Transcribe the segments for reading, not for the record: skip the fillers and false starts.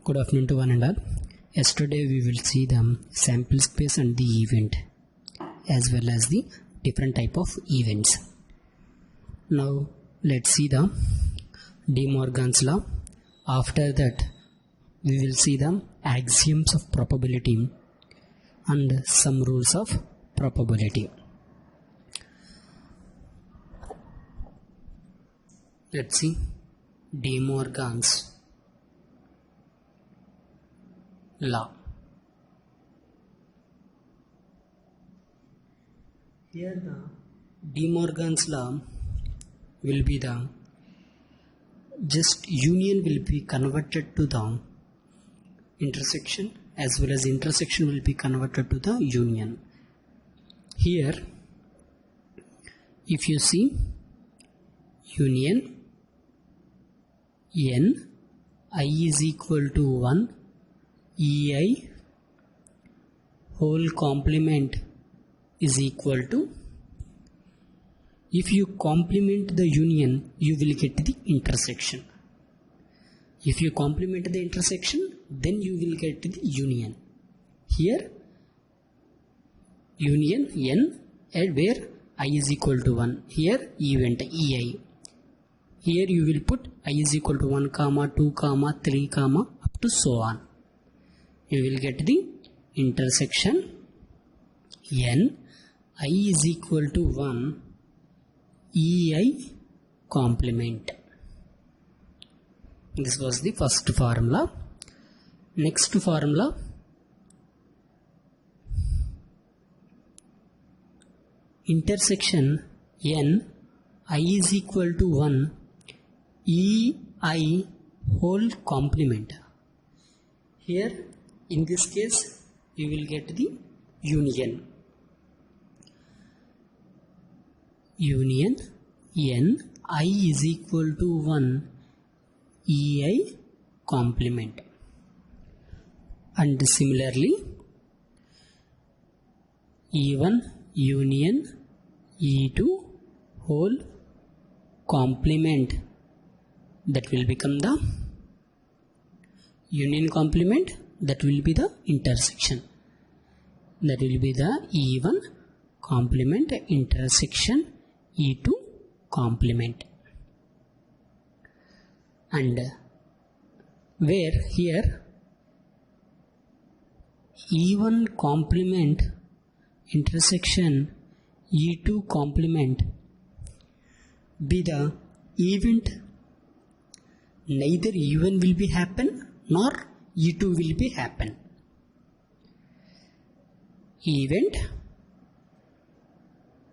Good afternoon to one and all. Yesterday we will see the sample space and the event as well as the different type of events. Now let's see the De Morgan's law. After that we will see the axioms of probability and some rules of probability. Let's see De Morgan's law. Here the De Morgan's law will be the just union will be converted to the intersection as well as intersection will be converted to the union. Here if you see union n I is equal to 1 EI whole complement is equal to, if you complement the union you will get the intersection. If you complement the intersection then you will get the union. Here union n and where I is equal to 1, here event EI. Here you will put I is equal to 1 comma 2 comma 3 comma up to so on. You will get the intersection n I is equal to 1 EI complement. This was the first formula. Next formula, intersection n I is equal to 1 EI whole complement. Here in this case you will get the union n I is equal to 1 EI complement, and similarly E1 union E2 whole complement, that will become the union complement, that will be the intersection, that will be the E1 complement intersection E2 complement. And where here E1 complement intersection E2 complement be the event, neither E1 will be happen nor E2 will be happen. Event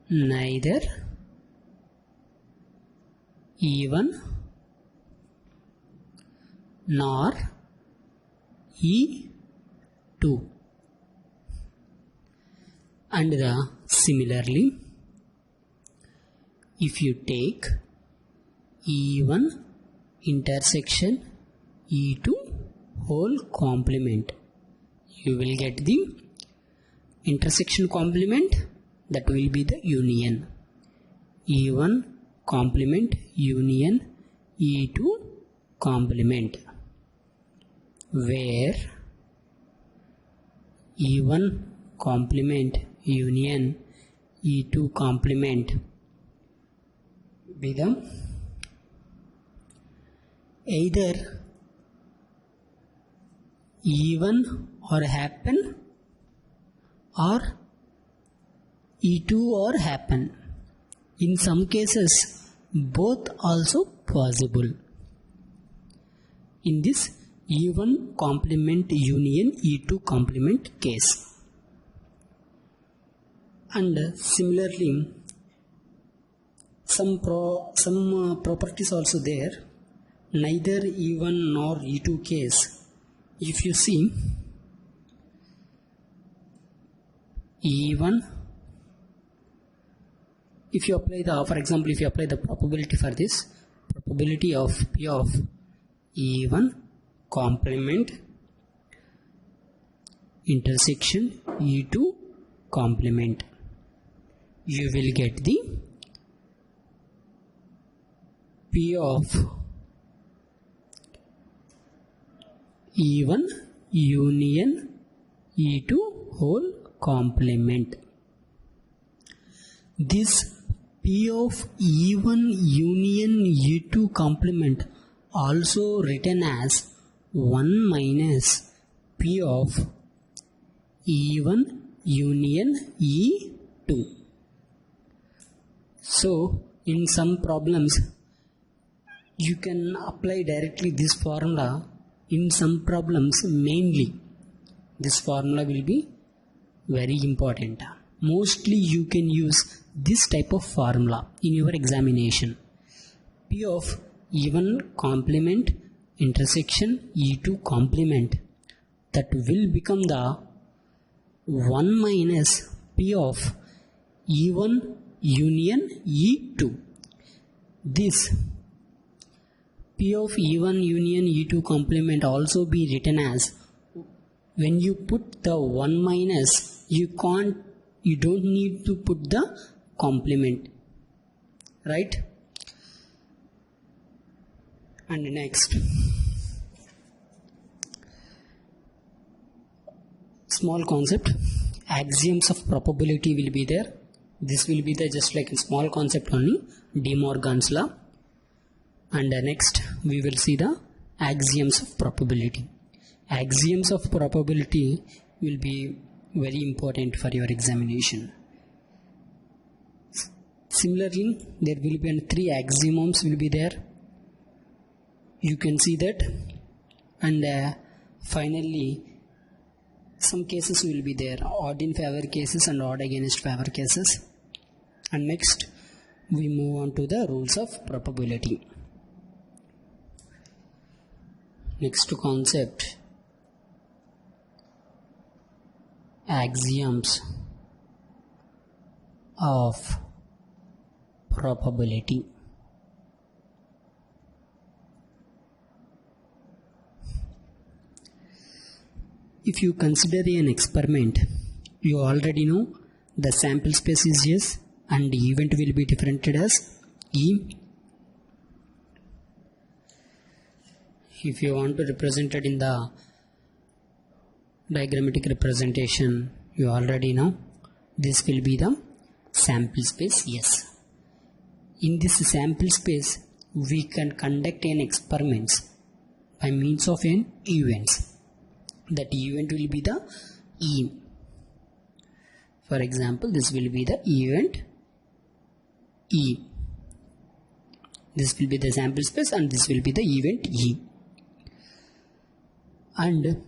neither E1 nor E2. And similarly if you take E1 intersection E2 whole complement, you will get the intersection complement, that will be the union E1 complement union E2 complement, where E1 complement union E2 complement be the either E1 or happen or E2 or happen. In some cases both also possible. In this E1 complement union E2 complement case. And similarly some properties also there, neither E1 nor E2 case. If you see E1, if you apply the, for example, if you apply the probability for this, probability of P of E1 complement intersection E2 complement, you will get the P of E1 union E2 whole complement. This P of E1 union E2 complement also written as 1 minus P of E1 union E2. So in some problems you can apply directly this formula. In some problems mainly this formula will be very important. Mostly you can use this type of formula in your examination. P of E1 complement intersection E2 complement, that will become the 1 minus P of E1 union E2. This P of E1 union E2 complement also be written as, when you put the 1 minus, you don't need to put the complement, right? And next, small concept, axioms of probability will be there. This will be the just like a small concept only, De Morgan's law. And next we will see the axioms of probability. Axioms of probability will be very important for your examination. Similarly, there will be 3 axioms will be there. You can see that. And finally, some cases will be there, odd in favor cases and odd against favor cases. And next we move on to the rules of probability. Next concept, axioms of probability. If you consider an experiment, you already know the sample space is S and the event will be differentiated as E. If you want to represent it in the diagrammatic representation, you already know this will be the sample space S. In this sample space, we can conduct an experiments by means of an events. That event will be the E. For example, this will be the event E. This will be the sample space and this will be the event E. And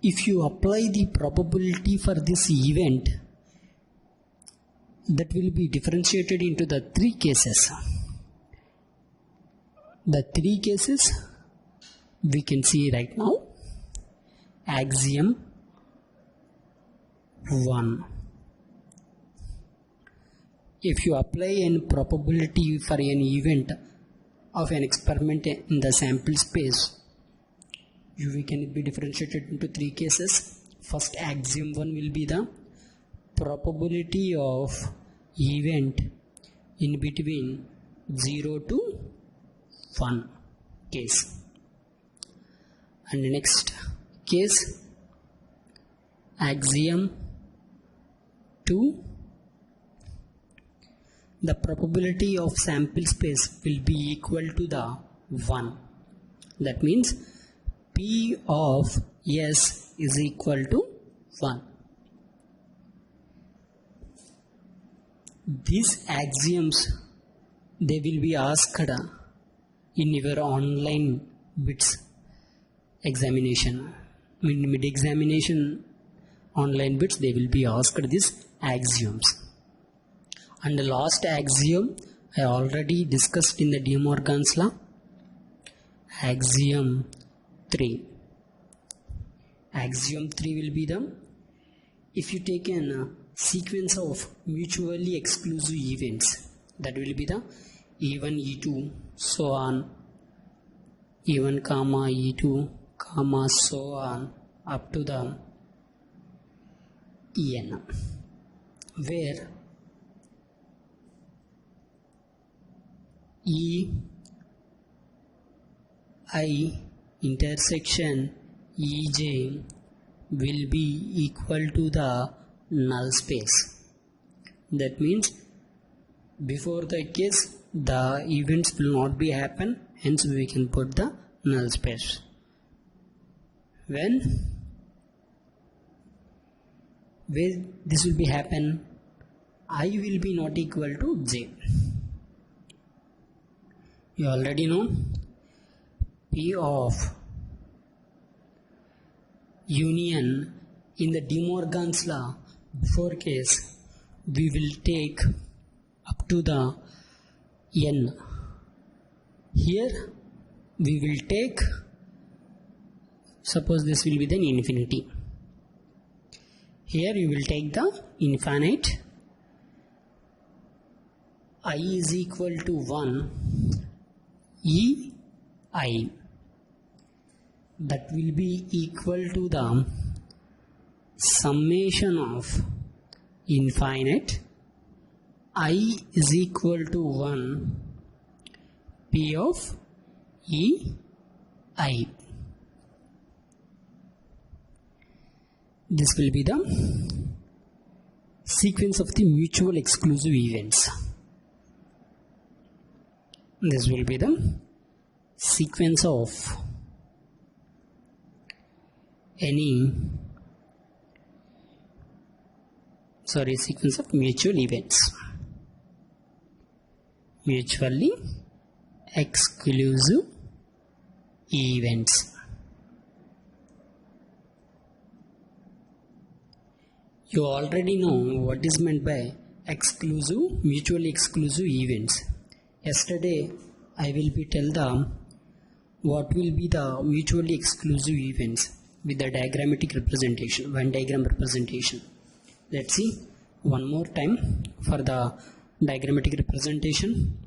if you apply the probability for this event, that will be differentiated into the 3 cases. The 3 cases we can see right now. Axiom 1. If you apply a probability for an event of an experiment in the sample space, we can be differentiated into 3 cases. First, axiom 1 will be the probability of event in between 0 to 1 case. And next case, axiom 2, the probability of sample space will be equal to the 1. That means P of S is equal to 1. These axioms, they will be asked in your online bits examination. In mid-examination online bits, they will be asked these axioms. And the last axiom I already discussed in the De Morgan's law, axiom 3. Axiom 3 will be the, if you take a sequence of mutually exclusive events, that will be the E1, E2, so on, E1, comma, E2, comma, so on, up to the En, where E, I, intersection EJ will be equal to the null space. That means before the case the events will not be happen, hence we can put the null space. When this will be happen, I will be not equal to j. You already know P of union in the De Morgan's law. Before case we will take up to the n. Here we will take, suppose this will be then infinity. Here you will take the infinite. I is equal to 1 E I. That will be equal to the summation of infinite I is equal to 1 P of E I. This will be the sequence of the mutual exclusive events. This will be the sequence of sequence of mutual events. Mutually exclusive events. You already know what is meant by mutually exclusive events. Yesterday I will be tell them what will be the mutually exclusive events with the diagrammatic representation, Venn diagram representation. Let's see one more time for the diagrammatic representation.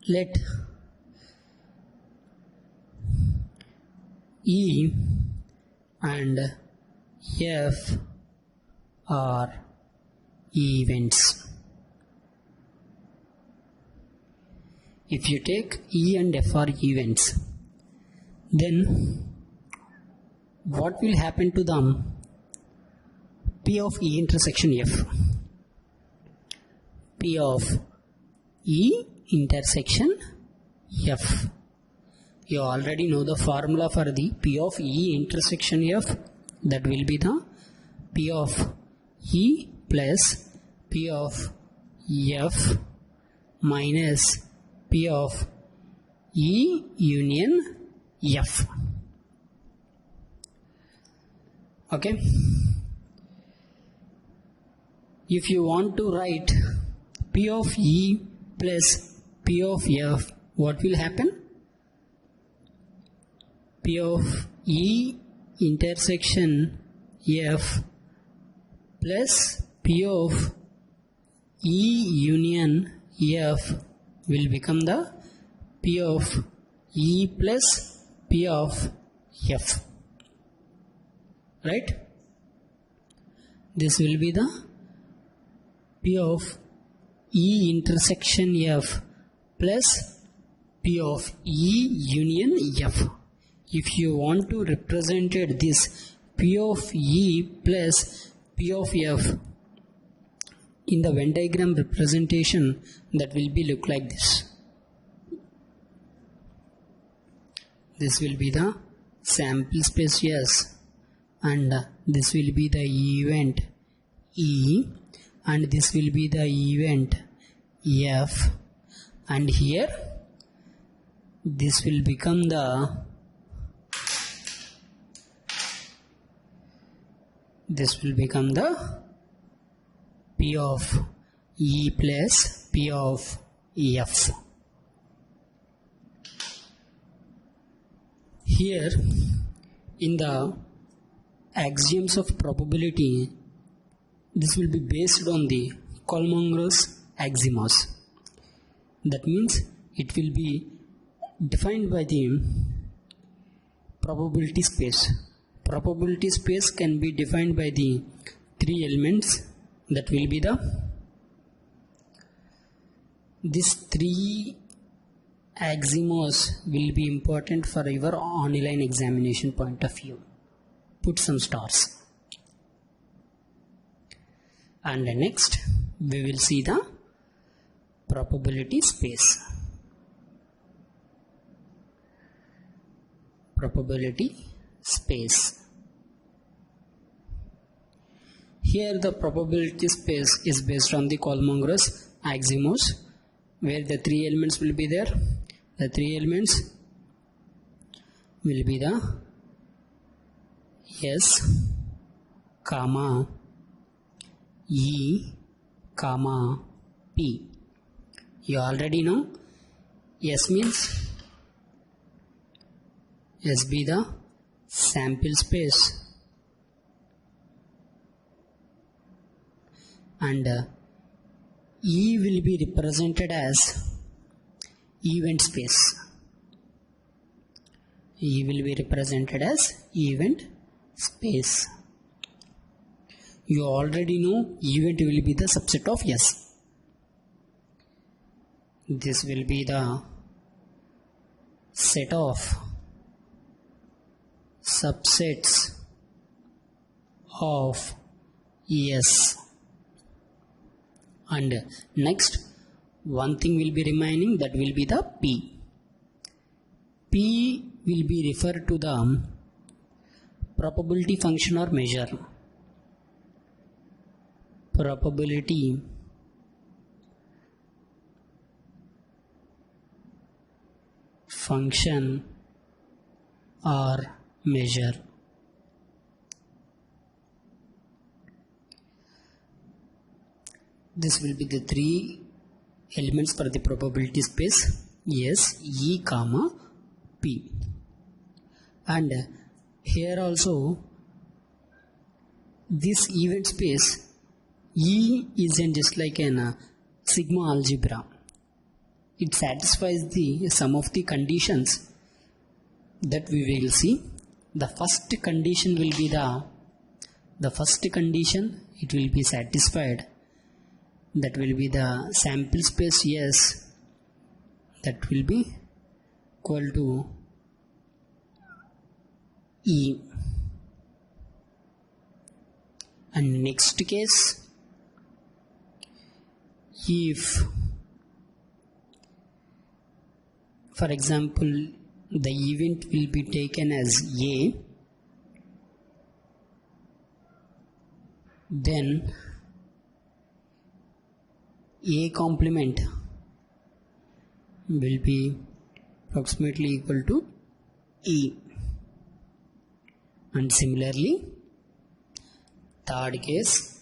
Let E and F are events. If you take E and F are events, then what will happen to them? P of E intersection F. P of E intersection F. You already know the formula for the P of E intersection F. That will be the P of E plus P of F minus P of E union F. Okay. If you want to write P of E plus P of F, what will happen? P of E intersection F plus P of E union F will become the P of E plus P of F. Right? This will be the P of E intersection F plus P of E union F. If you want to represent this P of E plus P of F in the Venn diagram representation, that will be look like this. This will be the sample space S, and this will be the event E, and this will be the event F, and here this will become the P of E plus P of F. Here in the axioms of probability, this will be based on the Kolmogor's axioms. That means it will be defined by the probability space. Probability space can be defined by the three elements. That will be these three axioms will be important for your online examination point of view. Put some stars. And next we will see the probability space. Probability space. Here the probability space is based on the Kolmogor's axioms, where the three elements will be there. The three elements will be the S, comma, E, comma, P. You already know S means S be the sample space, and E will be represented as event space. E will be represented as event space. You already know event will be the subset of S. This will be the set of subsets of S. And next one thing will be remaining, that will be the P. P will be referred to the probability function or measure. Probability function or measure. This will be the three elements for the probability space, S, E, comma, P. And here also this event space, E isn't just like an sigma algebra. It satisfies the some of the conditions that we will see. The first condition will be the first condition, it will be satisfied. That will be the sample space S, that will be equal to E. And next case, if for example the event will be taken as A, then A complement will be approximately equal to E. And similarly, third case,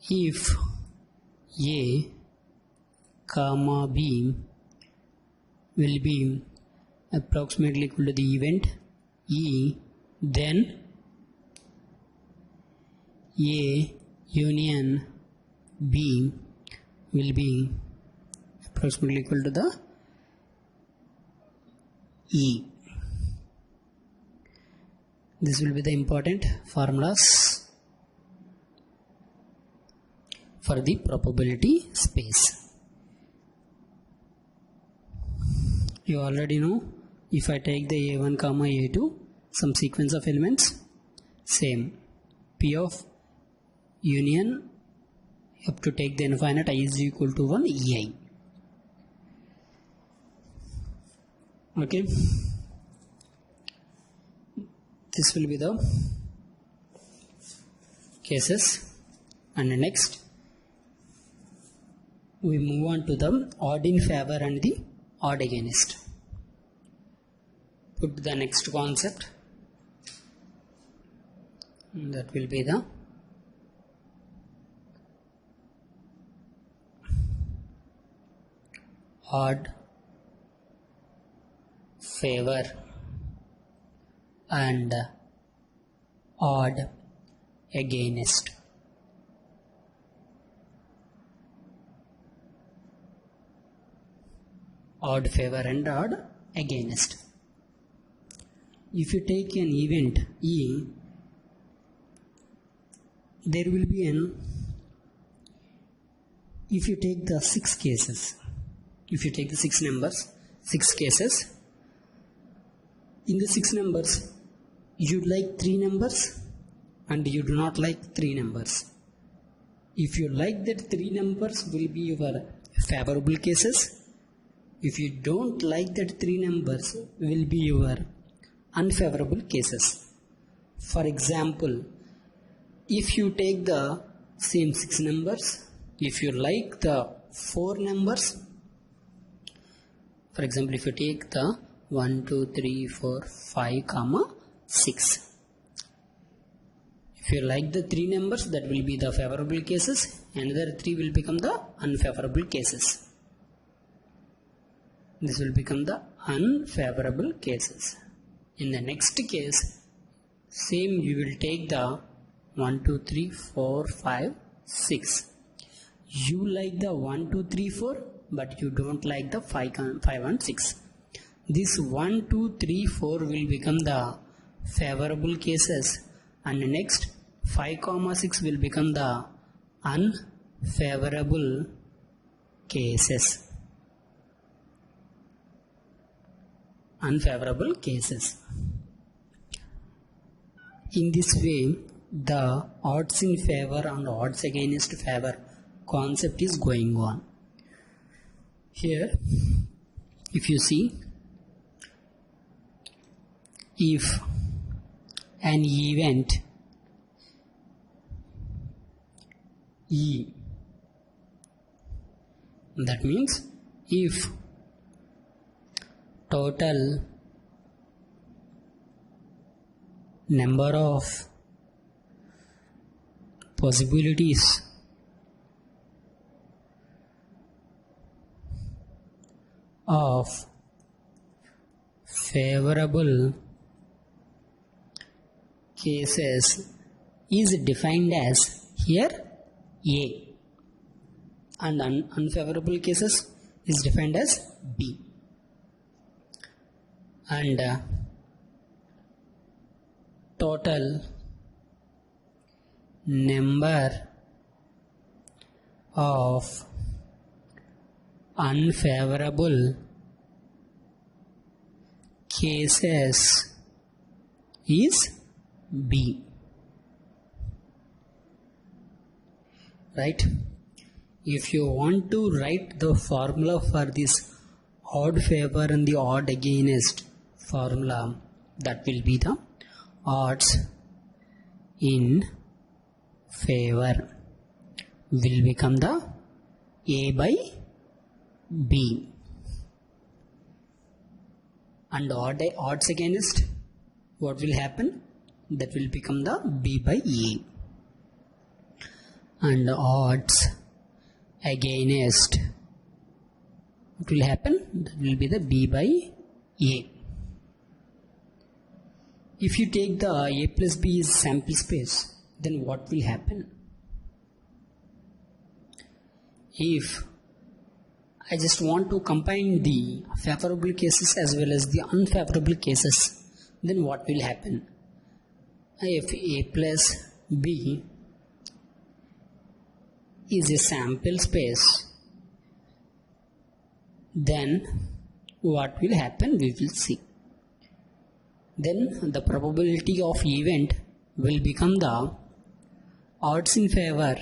if A comma B will be approximately equal to the event E, then A union B will be approximately equal to the E. This will be the important formulas for the probability space. You already know, if I take the A1 comma A2, some sequence of elements, same P of union, you have to take the infinite I is equal to 1 EI. Okay, this will be the cases. And next we move on to the odd in favor and the odd against. Put the next concept, that will be the odd favor and odd against. Odd favor and odd against. If you take an event E, there will be if you take the 6 cases, if you take the 6 numbers, 6 cases, in the 6 numbers you like 3 numbers and you do not like 3 numbers. If you like that 3 numbers will be your favorable cases. If you don't like that 3 numbers will be your unfavorable cases. For example, if you take the same 6 numbers, if you like the 4 numbers, for example, if you take the 1, 2, 3, 4, 5, 6. If you like the 3 numbers, that will be the favorable cases. Another 3 will become the unfavorable cases. This will become the unfavorable cases. In the next case, same you will take the 1, 2, 3, 4, 5, 6. You like the 1, 2, 3, 4, but you don't like the 5 and 6. This 1, 2, 3, 4 will become the favorable cases, and next 5, 6 will become the unfavorable cases. Unfavorable cases. In this way, the odds in favor and odds against favor concept is going on. Here, if you see, if an event E, that means if total number of possibilities of favorable cases is defined as here A, and unfavorable cases is defined as B, and total number of unfavorable cases is B. Right? If you want to write the formula for this odd favor and the odd against formula, that will be the odds in favor will become the A by B, and odds against, what will happen? That will become the B by A, and odds against, what will happen? That will be the B by A. If you take the A plus B is sample space, then what will happen? If I just want to combine the favorable cases as well as the unfavorable cases, then what will happen? If A plus B is a sample space, then what will happen? We will see. Then the probability of event will become the odds in favor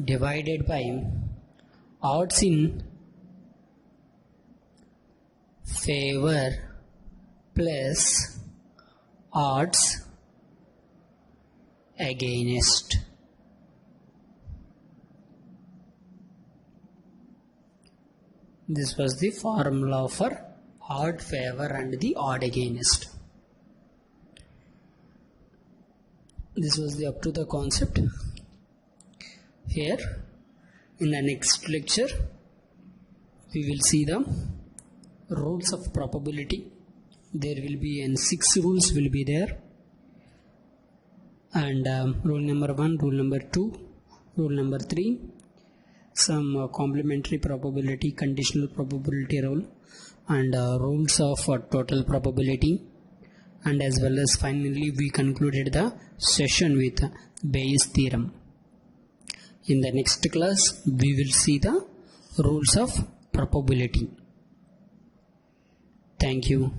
divided by odds in favor plus odds against. This was the formula for odd favor and the odd against. This was the up to the concept. Here in the next lecture we will see the rules of probability. There will be 6 rules will be there, and rule number 1, rule number 2, rule number 3, some complementary probability, conditional probability rule, and rules of total probability, and as well as finally we concluded the session with Bayes theorem. In the next class, we will see the rules of probability. Thank you.